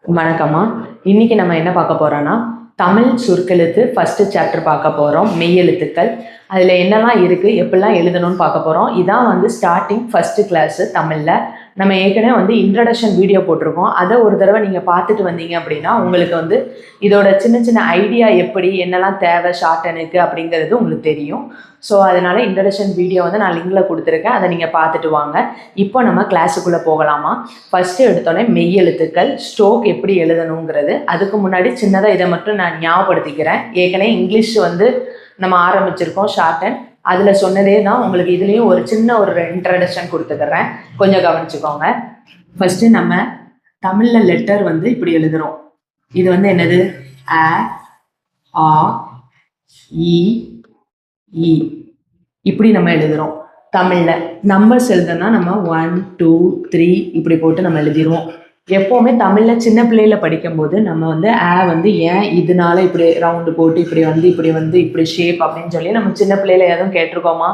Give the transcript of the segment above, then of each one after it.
வணக்கம்மா. இன்னைக்கு நம்ம என்ன பார்க்க போறோம்னா, தமிழ் சுருக்கெழுத்து ஃபர்ஸ்ட் சாப்டர் பார்க்க போறோம். மெய்யெழுத்துக்கள். அதில் என்னெல்லாம் இருக்கு, எப்படிலாம் எழுதணும்னு பார்க்க போறோம். இதான் வந்து ஸ்டார்டிங் ஃபர்ஸ்ட் கிளாஸ் தமிழ்ல. நம்ம ஏற்கனவே வந்து இன்ட்ரடக்ஷன் வீடியோ போட்டிருக்கோம். அதை ஒரு தடவை நீங்க பார்த்துட்டு வந்தீங்க அப்படின்னா, உங்களுக்கு வந்து இதோட சின்ன சின்ன ஐடியா எப்படி என்னெல்லாம் தேவை ஷார்ட்டனுக்கு அப்படிங்கிறது உங்களுக்கு தெரியும். ஸோ அதனால இன்ட்ரடக்ஷன் வீடியோ வந்து நான் லிங்க்ல கொடுத்துருக்கேன். அதை நீங்க பார்த்துட்டு வாங்க. இப்போ நம்ம கிளாஸுக்குள்ள போகலாமா? ஃபர்ஸ்ட் எடுத்தோடனே மெய்யெழுத்துக்கள் ஸ்ட்ரோக் எப்படி எழுதணுங்கிறது. அதுக்கு முன்னாடி சின்னதாக இதை மட்டும் நான் ஞாபகப்படுத்திக்கிறேன். ஏற்கனவே இங்கிலீஷ் வந்து நம்ம ஆரம்பிச்சிருக்கோம் ஷார்ட்டன். அதில் சொன்னதே தான் உங்களுக்கு இதுலேயும் ஒரு சின்ன ஒரு இன்ட்ரடக்ஷன் கொடுத்துக்கிறேன். கொஞ்சம் கவனிச்சுக்கோங்க. ஃபர்ஸ்ட்டு நம்ம தமிழில் லெட்டர் வந்து இப்படி எழுதுகிறோம். இது வந்து என்னது? அ, ஆ, இ, ஈ. இப்படி நம்ம எழுதுகிறோம். தமிழில் நம்பர்ஸ் எழுதுனா நம்ம 1 2 3 இப்படி போட்டு நம்ம எழுதிடுவோம். எப்போவுமே தமிழில் சின்ன பிள்ளையில படிக்கும்போது நம்ம வந்து வந்து ஏன் இதனால இப்படி ரவுண்டு போட்டு இப்படி வந்து இப்படி ஷேப் அப்படின்னு சொல்லி நம்ம சின்ன பிள்ளையில எதுவும் கேட்டிருக்கோமா?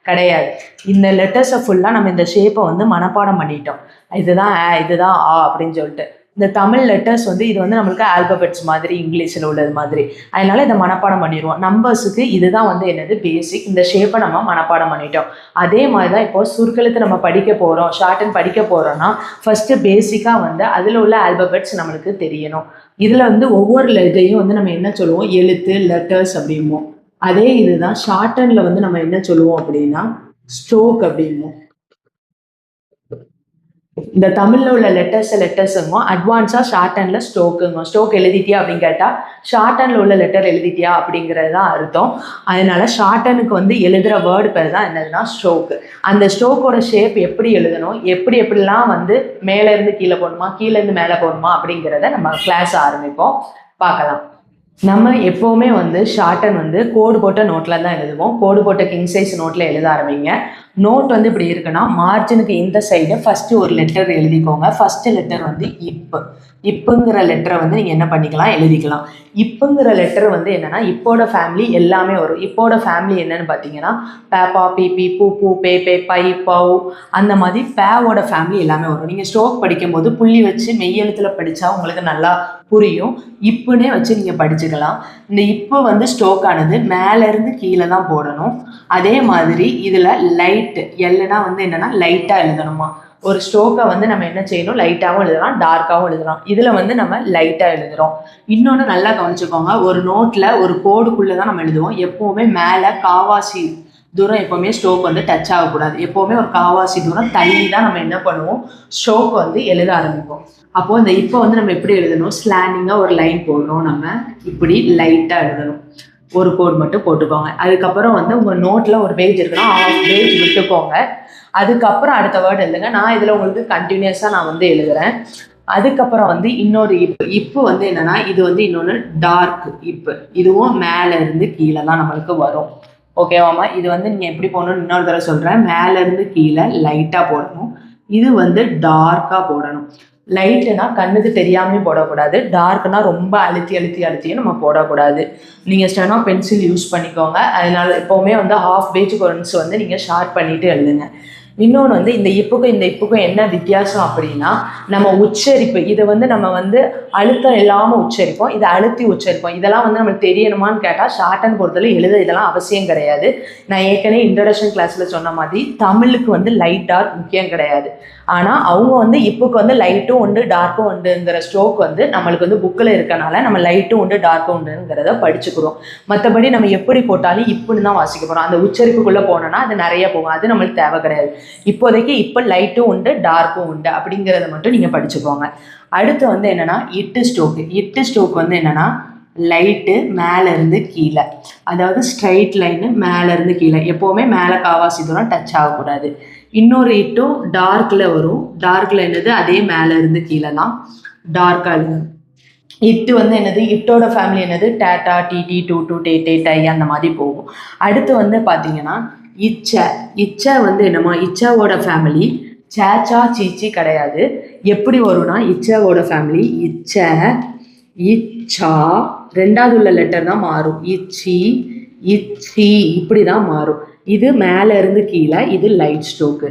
கிடையாது. இந்த லெட்டர்ஸை ஃபுல்லாக நம்ம இந்த ஷேப்பை வந்து மனப்பாடம் பண்ணிட்டோம். இதுதான் இதுதான் ஆ அப்படின்னு சொல்லிட்டு. இந்த தமிழ் லெட்டர்ஸ் வந்து இது வந்து நம்மளுக்கு ஆல்பபெட்ஸ் மாதிரி இங்கிலீஷில் உள்ளது மாதிரி. அதனால இதை மனப்பாடம் பண்ணிடுவோம். நம்பர்ஸுக்கு இதுதான் வந்து என்னது பேசிக். இந்த ஷேப்பை நம்ம மனப்பாடம் பண்ணிட்டோம். அதே மாதிரி தான் இப்போ சுருக்கெழுத்து நம்ம படிக்க போகிறோம், ஷார்ட்டன் படிக்க போகிறோம்னா ஃபர்ஸ்ட்டு பேசிக்காக வந்து அதில் உள்ள ஆல்பபெட்ஸ் நம்மளுக்கு தெரியணும். இதில் வந்து ஒவ்வொரு இதையும் வந்து நம்ம என்ன சொல்லுவோம்? எழுத்து, லெட்டர்ஸ் அப்படிம்போம். அதே இதுதான் ஷார்ட்டனில் வந்து நம்ம என்ன சொல்லுவோம் அப்படின்னா ஸ்ட்ரோக் அப்படிம்போம். இந்த தமிழில் உள்ள லெட்டர்ஸுங்க அட்வான்ஸாக ஷார்ட்டனில் ஸ்ட்ரோக்குங்க. ஸ்ட்ரோக் எழுதிட்டியா அப்படின்னு கேட்டால் ஷார்ட்டனில் உள்ள லெட்டர் எழுதிட்டியா அப்படிங்கிறது தான் அர்த்தம். அதனால ஷார்ட்டனுக்கு வந்து எழுதுகிற வேர்டு பேர் தான் என்னதுன்னா ஸ்ட்ரோக்கு. அந்த ஸ்ட்ரோக்கோட ஷேப் எப்படி எழுதணும், எப்படிலாம் வந்து மேலேருந்து கீழே போடணுமா, கீழேருந்து மேலே போடணுமா அப்படிங்கிறத நம்ம கிளாஸ் ஆரம்பிப்போம். பார்க்கலாம். நம்ம எப்போவுமே வந்து ஷார்ட்டன் வந்து கோடு போட்ட நோட்டில் தான் எழுதுவோம். கோடு போட்ட கிங் சைஸ் நோட்டில் எழுத ஆரம்பிங்க. நோட் வந்து இப்படி இருக்குன்னா மார்ஜினுக்கு இந்த சைடு ஃபஸ்ட்டு ஒரு லெட்டர் எழுதிக்கோங்க. ஃபஸ்ட்டு லெட்டர் வந்து இப்புங்கிற லெட்டரை வந்து நீங்கள் என்ன பண்ணிக்கலாம், எழுதிக்கலாம். இப்புங்கிற லெட்டர் வந்து என்னென்னா இப்போட ஃபேமிலி எல்லாமே வரும். இப்போட ஃபேமிலி என்னன்னு பார்த்தீங்கன்னா பேப்பா, பிபி, பூ, பூ, பே, பை, பவ், அந்த மாதிரி பேவோட ஃபேமிலி எல்லாமே வரும். நீங்கள் ஸ்ட்ரோக் படிக்கும்போது புள்ளி வச்சு மெய்யெழுத்தில் படித்தா உங்களுக்கு நல்லா புரியும். இப்புன்னே வச்சு நீங்கள் படிச்சுக்கலாம். இந்த இப்பு வந்து ஸ்ட்ரோக்கானது மேலேருந்து கீழே தான் போடணும். அதே மாதிரி இதில் லைட்டு எல்லுனா வந்து என்னென்னா லைட்டாக எழுதணுமா. ஒரு ஸ்ட்ரோக்கை வந்து நம்ம என்ன செய்யணும், லைட்டாகவும் எழுதலாம், டார்க்காகவும் எழுதலாம். இதில் வந்து நம்ம லைட்டாக எழுதுகிறோம். இன்னொன்று நல்லா கவனிச்சுக்கோங்க, ஒரு நோட்டில் ஒரு கோடுக்குள்ளே தான் நம்ம எழுதுவோம். எப்போவுமே மேலே காவாசி தூரம் எப்போவுமே ஸ்ட்ரோக் வந்து டச் ஆகக்கூடாது. எப்போவுமே ஒரு காவாசி தூரம் தள்ளி தான் நம்ம என்ன பண்ணுவோம், ஸ்ட்ரோக் வந்து எழுத ஆரம்பிப்போம். அப்போது இந்த இப்போ வந்து நம்ம எப்படி எழுதணும், ஸ்லாண்டிங்காக ஒரு லைன் போடணும். நம்ம இப்படி லைட்டாக எழுதணும். ஒரு கோடு மட்டும் போட்டுக்கோங்க. அதுக்கப்புறம் வந்து உங்கள் நோட்டில் ஒரு பேஜ் இருக்குன்னா பேஜ் விட்டுக்கோங்க. அதுக்கப்புறம் அடுத்த வேர்டு எழுதுங்க. நான் இதில் உங்களுக்கு கண்டினியூஸாக நான் வந்து எழுதுகிறேன். அதுக்கப்புறம் வந்து இன்னொரு இப்பு வந்து என்னென்னா இது வந்து இன்னொன்று டார்க் இப்பு. இதுவும் மேலேருந்து கீழே தான் நம்மளுக்கு வரும். ஓகேவாம்மா? இது வந்து நீங்கள் எப்படி போடணும்னு இன்னொரு தடவை சொல்கிறேன். மேலேருந்து கீழே லைட்டாக போடணும். இது வந்து டார்க்காக போடணும். லைட்டுனா கண்ணுக்கு தெரியாமலே போடக்கூடாது. டார்க்னா ரொம்ப அழுத்தியும் நம்ம போடக்கூடாது. நீங்கள் ஸ்டெனோ பென்சில் யூஸ் பண்ணிக்கோங்க. அதனால எப்போவுமே வந்து ஹாஃப் பேஜுக்கு ஒன்ஸ் வந்து நீங்கள் ஷார்ட் பண்ணிவிட்டு எழுதுங்க. இன்னொன்று வந்து இந்த இப்புக்கும் என்ன வித்தியாசம் அப்படின்னா நம்ம உச்சரிப்பு. இதை வந்து நம்ம வந்து அழுத்தம் இல்லாமல் உச்சரிப்போம், இதை அழுத்தி உச்சரிப்போம். இதெல்லாம் வந்து நம்மளுக்கு தெரியணுமான்னு கேட்டால் ஷார்ட்டன் பொறுத்தவரை எழுத இதெல்லாம் அவசியம் கிடையாது. நான் ஏற்கனவே இன்ட்ரடக்ஷன் கிளாஸில் சொன்ன மாதிரி தமிழுக்கு வந்து லைட் டார்க் முக்கியம் கிடையாது. ஆனால் அவங்க வந்து இப்புக்கு வந்து லைட்டும் உண்டு டார்க்கும் உண்டுங்கிற ஸ்ட்ரோக் வந்து நம்மளுக்கு வந்து புக்கில் இருக்கனால நம்ம லைட்டும் உண்டு டார்க்கும் உண்டுங்கிறத படிச்சுக்கிறோம். மற்றபடி நம்ம எப்படி போட்டாலும் இப்புன்னு தான் வாசிக்க போகிறோம். அந்த உச்சரிப்புக்குள்ளே போனோன்னா அது நிறைய போகும். அது நம்மளுக்கு தேவை கிடையாது. இப்போதைக்கு இப்போ லைட்டும் உண்டு டார்க்கும் உண்டு அப்படிங்கிறத மட்டும் நீங்கள் படிச்சுக்கோங்க. அடுத்து வந்து என்னென்னா இட்டு ஸ்ட்ரோக் வந்து என்னென்னா லைட்டு மேலேருந்து கீழே, அதாவது ஸ்ட்ரைட் லைனு மேலேருந்து கீழே. எப்போவுமே மேலே காவாசி தூரம் டச் ஆகக்கூடாது. இன்னொரு இட்டும் டார்க்கில் வரும். டார்க்கில் என்னது அதே மேலேருந்து கீழே தான் டார்க்காக எழுதணும். இட்டு வந்து என்னது, இட்டோட ஃபேமிலி என்னது டேட்டா, டிடி, டூ, டே, டை அந்த மாதிரி போகும். அடுத்து வந்து பார்த்தீங்கன்னா இச்சை வந்து என்னமா, இச்சாவோட ஃபேமிலி சேச்சா சீச்சி கிடையாது. எப்படி வரும்னா இச்சாவோட ஃபேமிலி இச்சா ரெண்டாவது உள்ள லெட்டர் தான் மாறும். இச்சி இப்படி தான் மாறும். இது மேலேருந்து கீழே, இது லைட் ஸ்ட்ரோக்கு.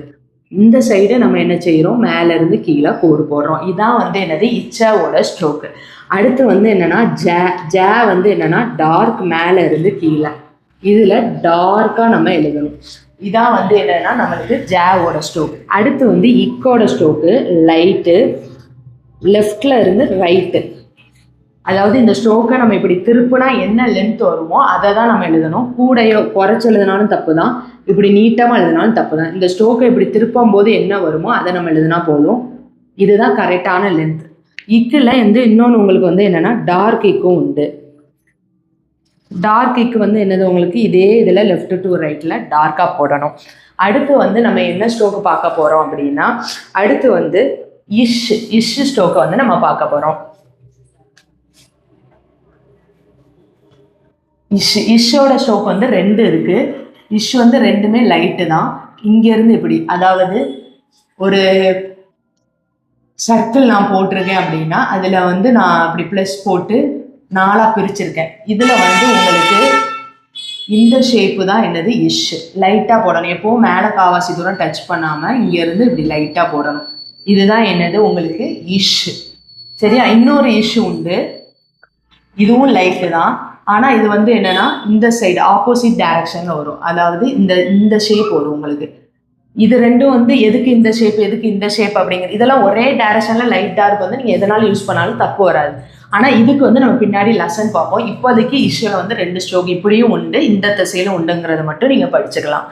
இந்த சைடு நம்ம என்ன செய்கிறோம், மேலே இருந்து கீழே கோடு போடுறோம். இதான் வந்து என்னது இச்சாவோட ஸ்ட்ரோக்கு. அடுத்து வந்து என்னென்னா ஜே வந்து என்னென்னா டார்க் மேலே இருந்து கீழே, இதில் டார்க்காக நம்ம எழுதணும். இதான் வந்து என்னென்னா நம்மளுக்கு ஜேவோட ஸ்ட்ரோக். அடுத்து வந்து இக்கோட ஸ்ட்ரோக்கு லைட்டு, லெஃப்டில் இருந்து ரைட்டு. அதாவது இந்த ஸ்ட்ரோக்கை நம்ம இப்படி திருப்புனா என்ன லென்த் வருமோ அதை தான் நம்ம எழுதணும். கூடையோ குறைச்சி எழுதினாலும் தப்பு தான், இப்படி நீட்டமாக எழுதினாலும் தப்பு தான். இந்த ஸ்ட்ரோக்கை இப்படி திருப்பும் போது என்ன வருமோ அதை நம்ம எழுதினா போதும். இதுதான் கரெக்டான லென்த். இக்கில் வந்து இன்னொன்று உங்களுக்கு வந்து என்னென்னா டார்க் இக்கும் உண்டு. டார்க் இக்கு வந்து என்னது உங்களுக்கு இதே இதில் லெஃப்ட் டு ரைட்டில் டார்க்காக போடணும். அடுத்து வந்து நம்ம என்ன ஸ்ட்ரோக்கு பார்க்க போகிறோம் அப்படின்னா, அடுத்து வந்து இஷ் ஸ்ட்ரோக்கை வந்து நம்ம பார்க்க போகிறோம். இஷ்ஷோட ஸ்ட்ரோக் வந்து 2 இருக்குது. இஷ் வந்து ரெண்டுமே லைட்டு தான். இங்கேருந்து இப்படி, அதாவது ஒரு சர்க்கிள் நான் போட்டிருக்கேன் அப்படின்னா அதில் வந்து நான் அப்படி ப்ளஸ் போட்டு 4ஆக பிரிச்சிருக்கேன். இதில் வந்து உங்களுக்கு இந்த ஷேப்பு தான் என்னது இஷ். லைட்டாக போடணும். எப்போவும் மேலே காவாசி தூரம் டச் பண்ணாமல் இங்கேருந்து இப்படி லைட்டாக போடணும். இதுதான் என்னது உங்களுக்கு இஷ். சரியா? இன்னொரு இஷ் உண்டு, இதுவும் லைட்டு தான். ஆனால் இது வந்து என்னென்னா இந்த சைடு ஆப்போசிட் டைரக்ஷனில் வரும். அதாவது இந்த ஷேப் வரும் உங்களுக்கு. இது ரெண்டும் வந்து எதுக்கு இந்த ஷேப் எதுக்கு இந்த ஷேப் அப்படிங்கிறது, இதெல்லாம் ஒரே டைரக்ஷனில் லைட் டார்க் வந்து நீங்கள் எதனாலும் யூஸ் பண்ணாலும் தப்பு வராது. ஆனால் இதுக்கு வந்து நம்ம பின்னாடி லெசன் பார்ப்போம். இப்போதைக்கு இஷ்யூவில் வந்து 2 ஸ்ட்ரோக் இப்படியும் உண்டு, இந்த திசையிலும் உண்டுங்கிறத மட்டும் நீங்கள் படிச்சுக்கலாம்.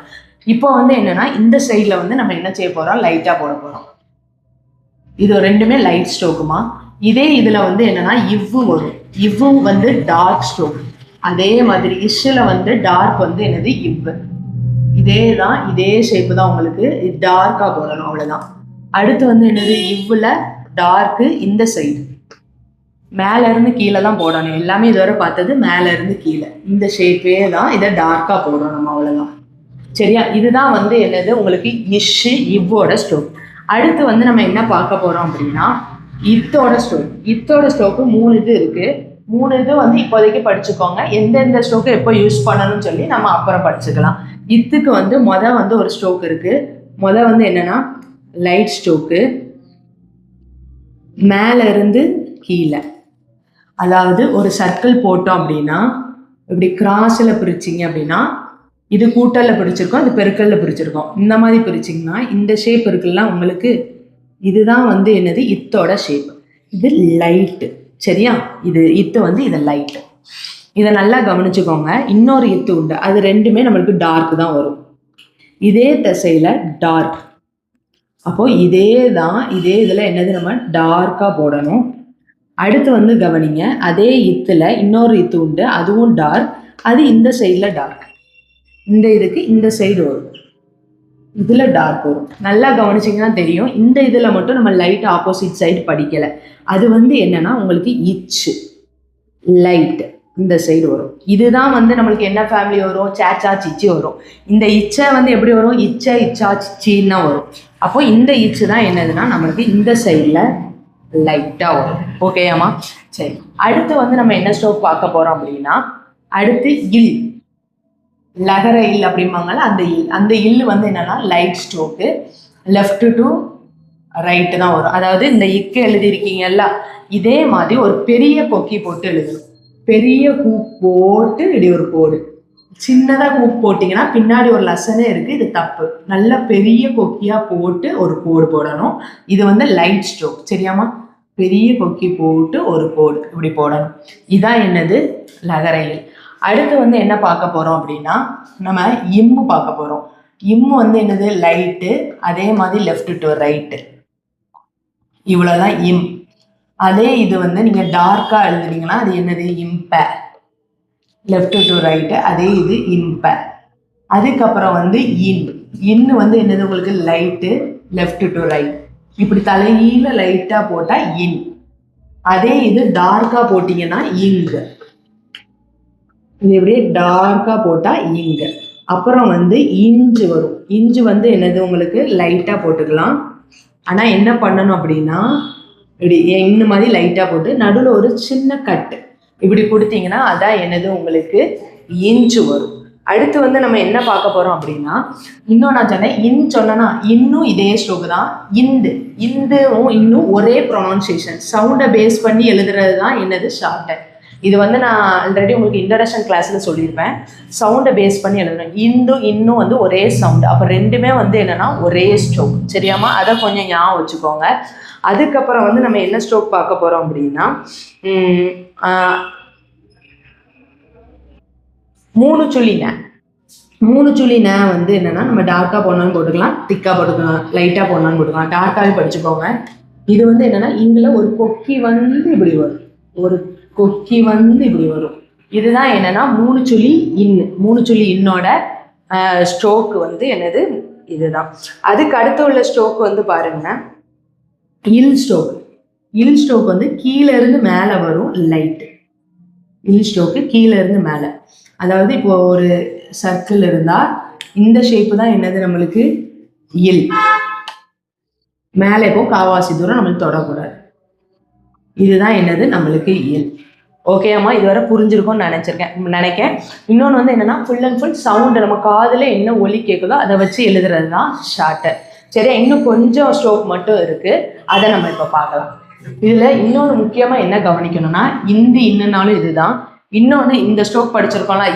இப்போ வந்து என்னென்னா இந்த சைடில் வந்து நம்ம என்ன செய்ய போகிறோம், லைட்டாக போட போகிறோம். இது ரெண்டுமே லைட் ஸ்ட்ரோக்குமா. இதே இதில் வந்து என்னென்னா இவ்வு வரும். இவ்வு வந்து டார்க் ஸ்ட்ரோக். அதே மாதிரி இஷ்ஷில் வந்து டார்க் வந்து என்னது இவ்வு. இதே தான், இதே ஷேப்பு தான் உங்களுக்கு. டார்க்காக போடணும், அவ்வளோதான். அடுத்து வந்து என்னது இவ்வில் டார்க்கு இந்த சைடு மேலேருந்து கீழே தான் போடணும். எல்லாமே இதுவரை பார்த்தது மேலேருந்து கீழே இந்த ஷேப்பே தான். இதை டார்க்காக போடணும், அவ்வளோதான். சரியா? இதுதான் வந்து என்னது உங்களுக்கு இஷ்ஷு இவ்வோட ஸ்ட்ரோக். அடுத்து வந்து நம்ம என்ன பார்க்க போகிறோம் அப்படின்னா இத்தோட ஸ்ட்ரோக். இத்தோட ஸ்ட்ரோக்கு 3 இது இருக்குது. 3 இது வந்து இப்போதைக்கு படிச்சுக்கோங்க. எந்தெந்த ஸ்ட்ரோக்கு எப்போ யூஸ் பண்ணணும்னு சொல்லி நம்ம அப்புறம் படிச்சுக்கலாம். இத்துக்கு வந்து வந்து ஒரு ஸ்ட்ரோக் இருக்குது. வந்து என்னென்னா லைட் ஸ்ட்ரோக்கு, மேலே இருந்து கீழே. அதாவது ஒரு சர்க்கிள் போட்டோம் அப்படின்னா இப்படி கிராஸில் பிரிச்சிங்க அப்படின்னா இது கூட்டலில் பிரிச்சிருக்கோம், இது பெருக்கல்ல பிரிச்சிருக்கோம். இந்த மாதிரி பிரிச்சிங்கன்னா இந்த ஷேப் இருக்குல்ல உங்களுக்கு, இதுதான் வந்து என்னது இத்தோட ஷேப். இது லைட்டு. சரியா? இத்து வந்து இது லைட்டு. இதை நல்லா கவனிச்சுக்கோங்க. இன்னொரு இத்து உண்டு, அது ரெண்டுமே நம்மளுக்கு டார்க் தான் வரும். இதே திசையில் டார்க். அப்போது இதே தான், இதே இதில் என்னது நம்ம டார்க்காக போடணும். அடுத்து வந்து கவனிங்க, அதே இத்தில் இன்னொரு இத்து உண்டு, அதுவும் டார்க். அது இந்த சைடில் டார்க். இந்த இதுக்கு இந்த சைடு வரும், இதில் டார்க் வரும். நல்லா கவனிச்சிங்கன்னா தெரியும். இந்த இதில் மட்டும் நம்ம லைட் ஆப்போசிட் சைடு படிக்கலை. அது வந்து என்னென்னா உங்களுக்கு இச்சு லைட் இந்த சைடு வரும். இதுதான் வந்து நம்மளுக்கு என்ன ஃபேமிலி வரும், சேச்சா சிச்சி வரும். இந்த இச்சை வந்து எப்படி வரும், இச்சா சிச்சின்னா வரும். அப்போ இந்த இச்சு தான் என்னதுன்னா நம்மளுக்கு இந்த சைடில் லைட்டாக வரும். ஓகேயாம்மா? சரி, அடுத்து வந்து நம்ம என்ன ஸ்ட்ரோக் பார்க்க போகிறோம் அப்படின்னா, அடுத்து இல், லகர இல் அப்படிம்பாங்கல்ல, அந்த இல் வந்து என்னன்னா light stroke, left to right தான் வரும். அதாவது இந்த இக்கு எழுதியிருக்கீங்கல்ல, இதே மாதிரி ஒரு பெரிய கொக்கி போட்டு எழுதணும். பெரிய ஹூப் போட்டு இப்படி ஒரு கோடு, சின்னதாக ஹூப் போட்டிங்கன்னா பின்னாடி ஒரு லெசனே இருக்குது, இது தப்பு. நல்ல பெரிய கொக்கியாக போட்டு ஒரு கோடு போடணும். இது வந்து லைட் ஸ்ட்ரோக். சரியாம்மா? பெரிய கொக்கி போட்டு ஒரு கோடு இப்படி போடணும். இதான் என்னது லகரையில். அடுத்து வந்து என்ன பார்க்க போகிறோம் அப்படின்னா நம்ம இம்மு பார்க்க போகிறோம். இம்மு வந்து என்னது லைட்டு, அதே மாதிரி லெஃப்ட் டு ரைட்டு, இவ்வளோதான் இம். அதே இது வந்து நீங்கள் டார்க்காக எழுதுனீங்கன்னா அது என்னது இம்ப, லெஃப்ட் டு ரைட்டு. அதே இது இம்ப. அதுக்கப்புறம் வந்து இன்னு வந்து என்னது உங்களுக்கு லைட்டு, லெஃப்ட் டு ரைட். இப்படி தலையில லைட்டாக போட்டால் இன். அதே இது டார்க்காக போட்டிங்கன்னா இங்கு. இது இப்படியே டார்க்காக போட்டால் இங்கு. அப்புறம் வந்து இஞ்சு வரும். இஞ்சு வந்து என்னது உங்களுக்கு லைட்டாக போட்டுக்கலாம். ஆனால் என்ன பண்ணணும் அப்படின்னா இப்படி இந்த மாதிரி லைட்டாக போட்டு நடுவில் ஒரு சின்ன கட்டு இப்படி கொடுத்தீங்கன்னா அதான் என்னது உங்களுக்கு இஞ்சு வரும். அடுத்து வந்து நம்ம என்ன பார்க்க போறோம் அப்படின்னா, இன்னும் நான் சொன்னேன் சொன்னேன்னா இன்னும் இதே ஸ்ட்ரோக் தான். இந்துவும் இன்னும் ஒரே ப்ரொனவுன்சியேஷன், சவுண்டை பேஸ் பண்ணி எழுதுறது தான் என்னது ஷார்ட்டன். இது வந்து நான் ஆல்ரெடி உங்களுக்கு இன்ட்ரடக்ஷன் கிளாஸ்ல சொல்லியிருப்பேன். சவுண்டை பேஸ் பண்ணி எழுதுறேன். இன்னும் வந்து ஒரே சவுண்டு, அப்போ ரெண்டுமே வந்து என்னன்னா ஒரே ஸ்ட்ரோக். சரியாமா? அதை கொஞ்சம் ஞாபகம் வச்சுக்கோங்க. அதுக்கப்புறம் வந்து நம்ம என்ன ஸ்ட்ரோக் பார்க்க போறோம் அப்படின்னா, மூணு சொல்லி ந வந்து என்னன்னா நம்ம டார்க்கா போடணும்னு போட்டுக்கலாம், திக்கா போட்டுக்கலாம், லைட்டா போடணும்னு போட்டுக்கலாம். டார்க்காவே படிச்சுக்கோங்க. இது வந்து என்னன்னா இங்குல ஒரு கொக்கி வந்து இப்படி வரும். இதுதான் என்னன்னா மூணு சொல்லி இன்னோட ஸ்ட்ரோக் வந்து என்னது இதுதான். அதுக்கு அடுத்து உள்ள ஸ்ட்ரோக் வந்து பாருங்க, இல் ஸ்ட்ரோக் வந்து கீழே இருந்து மேலே வரும். லைட் இல் ஸ்ட்ரோக்கு கீழே இருந்து மேலே. அதாவது இப்போ ஒரு சர்க்கிள் இருந்தா இந்த ஷேப்பு தான் என்னது நம்மளுக்கு இல். மேலே இப்போ காவாசி தூரம் நம்மளுக்கு தொடக்கூடாது. இதுதான் என்னது நம்மளுக்கு இல். ஓகேம்மா? இதுவரை புரிஞ்சிருக்கும்னு நினைக்கேன். இன்னொன்று வந்து என்னன்னா ஃபுல் அண்ட் ஃபுல் சவுண்டு, நம்ம காதில் என்ன ஒலி கேட்குதோ அதை வச்சு எழுதுறது தான் ஷார்ட்டர். சரியா? இன்னும் கொஞ்சம் ஸ்ட்ரோக் மட்டும் இருக்கு, அதை நம்ம இப்போ பார்க்கலாம். இதில் இன்னொன்று முக்கியமாக என்ன கவனிக்கணும்னா, இன்னுனாலும் இதுதான். இன்னொன்று இந்த ஸ்ட்ரோக் படிச்சிருக்கோம்ல,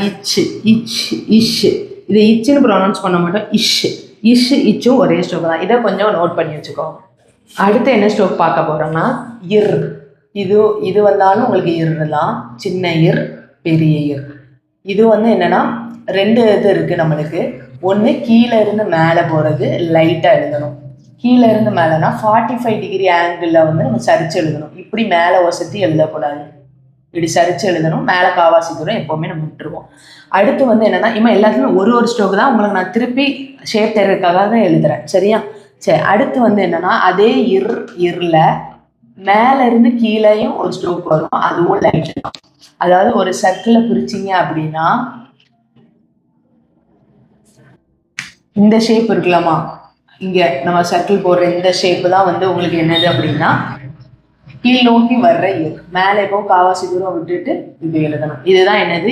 இஷ். இது இச்சுன்னு ப்ரொனவுன்ஸ் பண்ண மாட்டோம், இச்சும் ஒரே ஸ்ட்ரோக் தான். இதை கொஞ்சம் நோட் பண்ணி வச்சுக்கோங்க. அடுத்து என்ன ஸ்ட்ரோக் பார்க்க போறோம்னா இது வந்தாலும் உங்களுக்கு தான், சின்ன பெரிய இது வந்து என்னன்னா ரெண்டு இது இருக்கு நம்மளுக்கு. ஒன்று கீழே இருந்து மேலே போகிறது, லைட்டாக எழுதணும். கீழே இருந்து மேலேனா 45 டிகிரி ஆங்கிளில் வந்து நம்ம சரிச்சு எழுதணும். இப்படி மேலே வசதி எழுதக்கூடாது, இப்படி சரிச்சு எழுதணும். மேலே காவாசி தூரம் எப்போவுமே நம்ம விட்டுருவோம். அடுத்து வந்து என்னன்னா எல்லாத்துலையும் ஒரு ஸ்ட்ரோக் தான். உங்களுக்கு நான் திருப்பி ஷேப் தெரியறதுக்காக தான் எழுதுறேன். சரியா? சரி. அடுத்து வந்து என்னன்னா அதே இர்ல மேல இருந்து கீழேயும் ஒரு ஸ்ட்ரோக் வரும், அதுவும் லைட் தான். அதாவது ஒரு சர்க்கிளை பிரிச்சிங்க அப்படின்னா இந்த ஷேப் இருக்கலாமா, இங்க நம்ம சர்க்கிள் போடுற இந்த ஷேப்பு தான் வந்து உங்களுக்கு என்னது அப்படின்னா கீழ் நோக்கி வர்ற மேலே இப்போ காவாசி தூரம் விட்டுட்டு இது எழுதணும். இதுதான் என்னது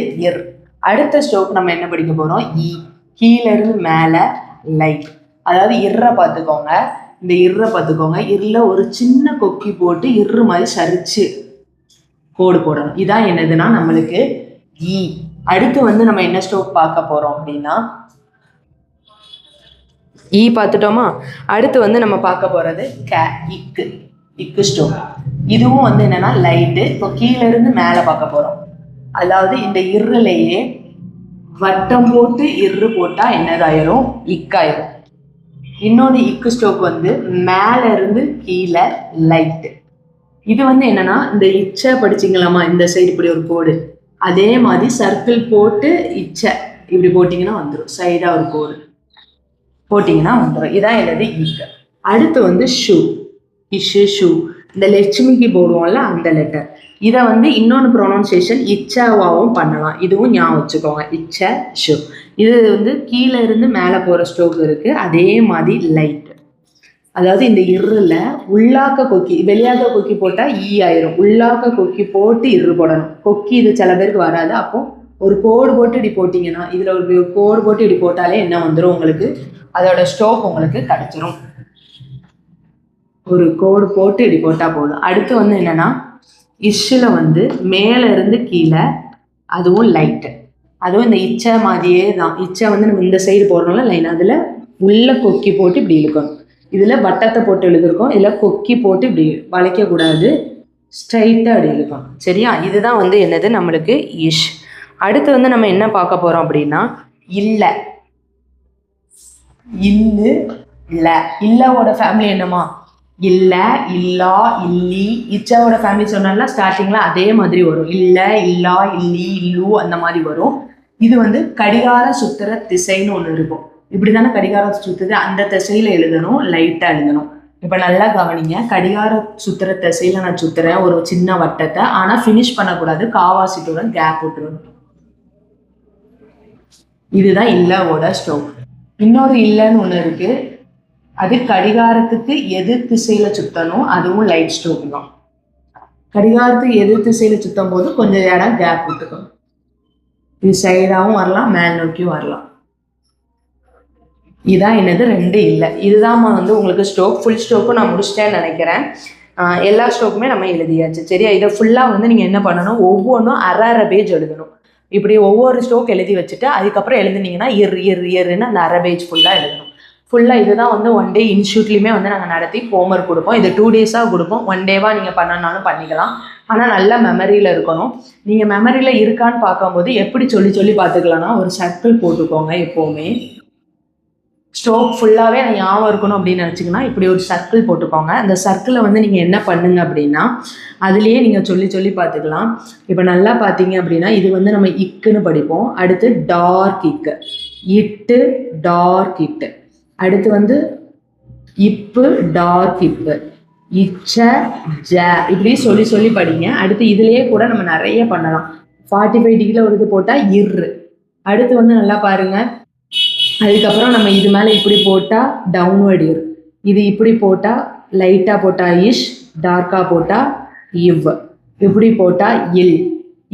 அடுத்த ஸ்ட்ரோக் நம்ம என்ன படிக்க போறோம், கீழே இருந்து மேல லைட். அதாவது பார்த்துக்கோங்க, இந்த பார்த்துக்கோங்க. ஒரு சின்ன கொக்கி போட்டு மாதிரி சரிச்சு கோடு போடணும். இதான் என்னதுன்னா நம்மளுக்கு அடுத்து வந்து நம்ம என்ன ஸ்ட்ரோக் பார்க்க போறோம் அப்படின்னா, பார்த்துட்டோமா? அடுத்து வந்து நம்ம பார்க்க போறது இக்கு ஸ்ட்ரோக். இதுவும் வந்து என்னன்னா லைட்டு. இப்போ கீழே இருந்து மேலே பார்க்க போறோம். அதாவது இந்த இருளையே வட்டம் போட்டு போட்டா என்னதாயிரும், இக்காயிரும். இன்னொன்று இக்கு ஸ்ட்ரோக் வந்து மேல இருந்து கீழே லைட்டு. இது வந்து என்னன்னா இந்த இச்சை படிச்சிங்களாமா, இந்த சைடு இப்படி ஒரு கோடு, அதே மாதிரி சர்க்கிள் போட்டு இச்சை இப்படி போட்டிங்கன்னா வந்துடும். சைடாக ஒரு கோடு போட்டிங்கன்னா வந்துடும். இதான் என்னது இக்கு. அடுத்து வந்து ஷூ. இந்த லட்சுமிக்கு போடுவோம்ல அந்த லெட்டர். இதை வந்து இன்னொன்று ப்ரொனவுன்சியேஷன் இச்சாவாவும் பண்ணலாம். இதுவும் ஞாபகம் வச்சுக்கோங்க, ஷூ. இது வந்து கீழே இருந்து மேலே போகிற ஸ்ட்ரோக் இருக்கு, அதே மாதிரி லைட். அதாவது இந்த உள்ளாக்க கொக்கி, வெளியாக்க கொக்கி போட்டால் ஆயிரும். உள்ளாக்க கொக்கி போட்டு போடணும். கொக்கி இது சில பேருக்கு வராது. அப்போ ஒரு கோடு போட்டு இப்படி போட்டிங்கன்னா, இதில் ஒரு கோடு போட்டு இப்படி போட்டாலே என்ன வந்துடும் உங்களுக்கு, அதோட ஸ்ட்ரோக் உங்களுக்கு கிடைச்சிரும். ஒரு கோடு போட்டு இப்படி போட்டால் போதும். அடுத்து வந்து என்னன்னா இஷ்ஷில் வந்து மேலே இருந்து கீழே, அதுவும் லைட்டு. அதுவும் இந்த இச்சை மாதிரியே தான். இச்சை வந்து நம்ம இந்த சைடு போடுறோம்ல லைன், அதில் உள்ள கொக்கி போட்டு இப்படி இழுக்கணும். இதில் வட்டத்தை போட்டு எழுதிருக்கோம், இதில் கொக்கி போட்டு இப்படி வளைக்கக்கூடாது, ஸ்ட்ரைட்டாக அப்படி இழுக்கணும். சரியா? இதுதான் வந்து என்னது நம்மளுக்கு இஷ். அடுத்து வந்து நம்ம என்ன பார்க்க போகிறோம் அப்படின்னா, இல்லோட ஃபேமிலி என்னமா, இல்லா, இல்லி. இச்சாவோட ஃபேமிலி சொன்னால ஸ்டார்டிங்ல அதே மாதிரி வரும். இல்லா, இல்லி, இல்லு அந்த மாதிரி வரும். இது வந்து கடிகார சுத்துற திசைன்னு ஒன்று இருக்கும். இப்படிதானே கடிகாரம் சுத்துது, அந்த திசையில எழுதணும், லைட்டா எழுதணும். இப்ப நல்லா கவனிங்க, கடிகார சுத்துற திசையில நான் சுத்துறேன் ஒரு சின்ன வட்டத்தை, ஆனா ஃபினிஷ் பண்ணக்கூடாது, காவாசிட்டோட கேப் விட்டுறணும். இதுதான் இல்லவோட ஸ்ட்ரோக். இன்னொரு இல்லன்னு ஒன்று இருக்கு, அது கடிகாரத்துக்கு எதிர் திசையில சுத்தணும், அதுவும் லைட் ஸ்ட்ரோக் தான். கடிகாரத்துக்கு எதிர் திசையில சுத்தும் போது கொஞ்சம் இடம் கேப் விட்டுக்கணும். இது சைடாகவும் வரலாம், மேல் நோக்கியும் வரலாம். இதான் என்னது 2 இல்லை. இதுதான் வந்து உங்களுக்கு ஸ்ட்ரோக். ஃபுல் ஸ்ட்ரோக்கும் நான் முடிச்சிட்டேன்னு நினைக்கிறேன். எல்லா ஸ்ட்ரோக்குமே நம்ம எழுதியாச்சு. சரியா? இதை ஃபுல்லாக வந்து நீங்கள் என்ன பண்ணணும், ஒவ்வொன்றும் அரை பேஜ் எழுதணும். இப்படி ஒவ்வொரு ஸ்ட்ரோக் எழுதி வச்சுட்டு அதுக்கப்புறம் எழுதுனீங்கன்னா இயர்ன்னு அந்த அரை பேஜ் ஃபுல்லாக எழுதணும். ஃபுல்லாக இதுதான் வந்து 1 டே இன்ஸ்டியூட்லேயுமே வந்து நாங்கள் நடத்தி ஹோம்ஒர்க் கொடுப்போம். இது 2 டேஸாக கொடுப்போம். 1 டேவாக நீங்கள் பண்ணனாலும் பண்ணிக்கலாம். ஆனால் நல்ல மெமரியில் இருக்கணும். நீங்கள் மெமரியில் இருக்கான்னு பார்க்கும்போது எப்படி சொல்லி பார்த்துக்கலாம்னா, ஒரு சர்க்கிள் போட்டுக்கோங்க. எப்போவுமே ஸ்ட்ரோக் ஃபுல்லாகவே நான் ஞாபகம் இருக்கணும் அப்படின்னு நினச்சிங்கன்னா இப்படி ஒரு சர்க்கிள் போட்டுக்கோங்க. அந்த சர்க்கிளை வந்து நீங்கள் என்ன பண்ணுங்க அப்படின்னா, அதுலேயே நீங்கள் சொல்லி பார்த்துக்கலாம். இப்போ நல்லா பார்த்தீங்க அப்படின்னா, இது வந்து நம்ம இக்குன்னு படிப்போம். அடுத்து டார்க் இக்கு, இட்டு டார்க் இட்டு, அடுத்து வந்து இப்பு டார்க் இப்பு, இச்ச ஜ, இப்படி சொல்லி படிங்க. அடுத்து இதுலேயே கூட நம்ம நிறைய பண்ணலாம். 45 டிகிரியில் ஒரு இது போட்டால் இரு. அடுத்து வந்து நல்லா பாருங்கள். அதுக்கப்புறம் நம்ம இது மேலே இப்படி போட்டால் டவுன்வர்ட் இர், இது இப்படி போட்டால் லைட்டாக போட்டால் இஷ், டார்க்காக போட்டால் இவ், இப்படி போட்டால் இல்.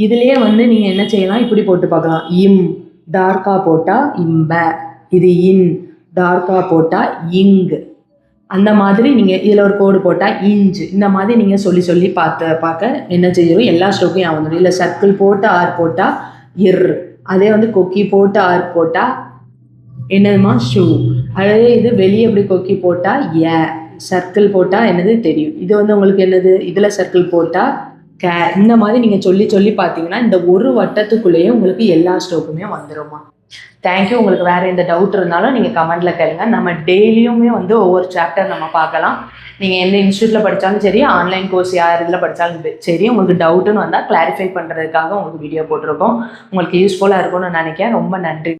இதுலேயே வந்து நீங்கள் என்ன செய்யலாம், இப்படி போட்டு பார்க்கலாம். இம் டார்க்காக போட்டால் இம்ப, இது இன் டார்க்காக போட்டால் இங்கு. அந்த மாதிரி நீங்கள் இதில் ஒரு கோடு போட்டால் இஞ்சு. இந்த மாதிரி நீங்கள் சொல்லி பார்க்க என்ன செய்யணும், எல்லா ஸ்ட்ரோக்கையும் வந்துடும். இல்லை சர்க்கிள் போட்டு ஆர் போட்டால் இர், அதே வந்து கொக்கி போட்டு ஆர் போட்டால் என்னதுமா ஷூ. அதே இது வெளியே எப்படி கொக்கி போட்டால் ஏ, சர்க்கிள் போட்டால் என்னது தெரியும். இது வந்து உங்களுக்கு என்னது, இதில் சர்க்கிள் போட்டால் கே. இந்த மாதிரி நீங்கள் சொல்லி பார்த்தீங்கன்னா இந்த ஒரு வட்டத்துக்குள்ளேயே உங்களுக்கு எல்லா ஸ்ட்ரோக்குமே வந்துடும்மா. தேங்க்யூ. உங்களுக்கு வேறு எந்த டவுட் இருந்தாலும் நீங்கள் கமெண்ட்டில் கேளுங்க. நம்ம டெய்லியுமே வந்து ஒவ்வொரு சாப்டர் நம்ம பார்க்கலாம். நீங்கள் எந்த இன்ஸ்டியூட்டில் படித்தாலும் சரி, ஆன்லைன் கோர்ஸ் யார் இதில் படித்தாலும் சரி, உங்களுக்கு டவுட்டுன்னு வந்தால் கிளாரிஃபை பண்ணுறதுக்காக உங்களுக்கு வீடியோ போட்டிருக்கோம். உங்களுக்கு யூஸ்ஃபுல்லாக இருக்கும்னு நினைக்கிறேன். ரொம்ப நன்றி.